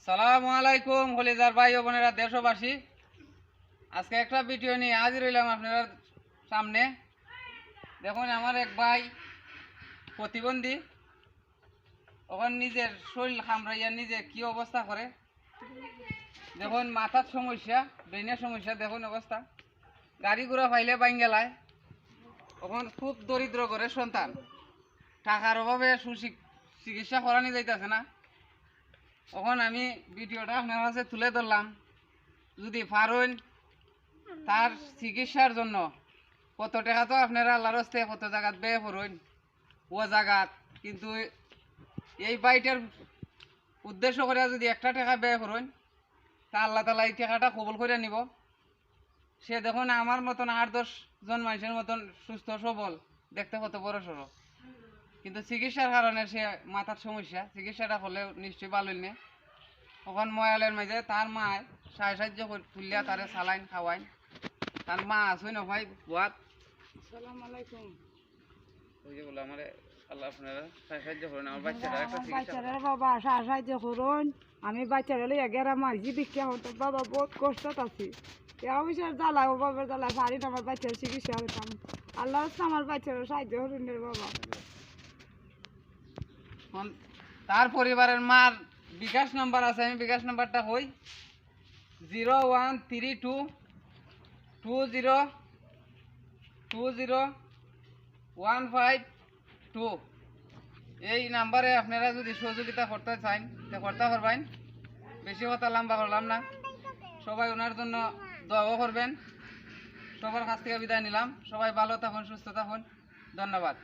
সালামু আলাইকুম হলিদার ভাই ও বোনেরা দেশবাসী। আজকে একটা ভিডিও নিয়ে হাজির হইলাম আপনার সামনে। দেখুন আমার এক ভাই প্রতিবন্ধী, ওখানে নিজের শরীর কামড়াইয়া নিজে কি অবস্থা করে দেখুন। মাথার সমস্যা, ব্রেনের সমস্যা, দেখুন অবস্থা। গাড়ি ঘোড়া পাইলে বাইঙ্গেলায়, ওখান খুব দরিদ্র করে সন্তান, টাকার অভাবে চিকিৎসা করানি যাইতেছে না। তখন আমি ভিডিওটা আপনার কাছে তুলে ধরলাম, যদি পারেন তার চিকিৎসার জন্য কত টাকা তো আপনারা আল্লাহর হস্তে কত জায়গাত ব্যয় করুন ও জায়গাত, কিন্তু এই বাইটের উদ্দেশ্য করে যদি একটা টাকা ব্যয় করুন তা আল্লাহ তালা এই টাকাটা কবুল করে নিব। সে দেখুন আমার মতন 8-10 জন মানুষের মতন সুস্থ সবল, দেখতে কত বড় সড়ো, কিন্তু চিকিৎসার কারণে সে মাথার সমস্যা, চিকিৎসাটা হলে নিশ্চয়ই ভালো নেই। ওখান ময়ালের মাঝে তার মা সাহায্য তুলিয়া তারে সালাইন খাওয়াইন। তার মা আসুন না ভাই বুয়াত। আসসালামু আলাইকুম। ওই যে বলে আমার আল্লাহ আপনারা সাহায্য করুন, আমার বাচ্চারা একটা বাচ্চারা বাবা সাহায্য করুন। আমি বাচ্চারা লইয়া গেরাম আইছি ভিক্ষা হতো বাবা, বহুত কষ্টত আছি। অফিসের জ্বালা বাবার জ্বালা পারি না, আমার বাচ্চার চিকিৎসা হতাম। আল্লাহ আমার বাচ্চারা সাহায্য করুন রে বাবা। তার পরিবারের মার বিকাশ নাম্বার আছে, আমি বিকাশ নাম্বারটা হই 0132202152। এই নাম্বারে আপনারা যদি সহযোগিতা করতে চান তা করতে পারবেন। বেশি কথা লম্বা করলাম না, সবাই ওনার জন্য দোয়াও করবেন। সবার কাছ থেকে বিদায় নিলাম। সবাই ভালো থাকুন, সুস্থ থাকুন, ধন্যবাদ।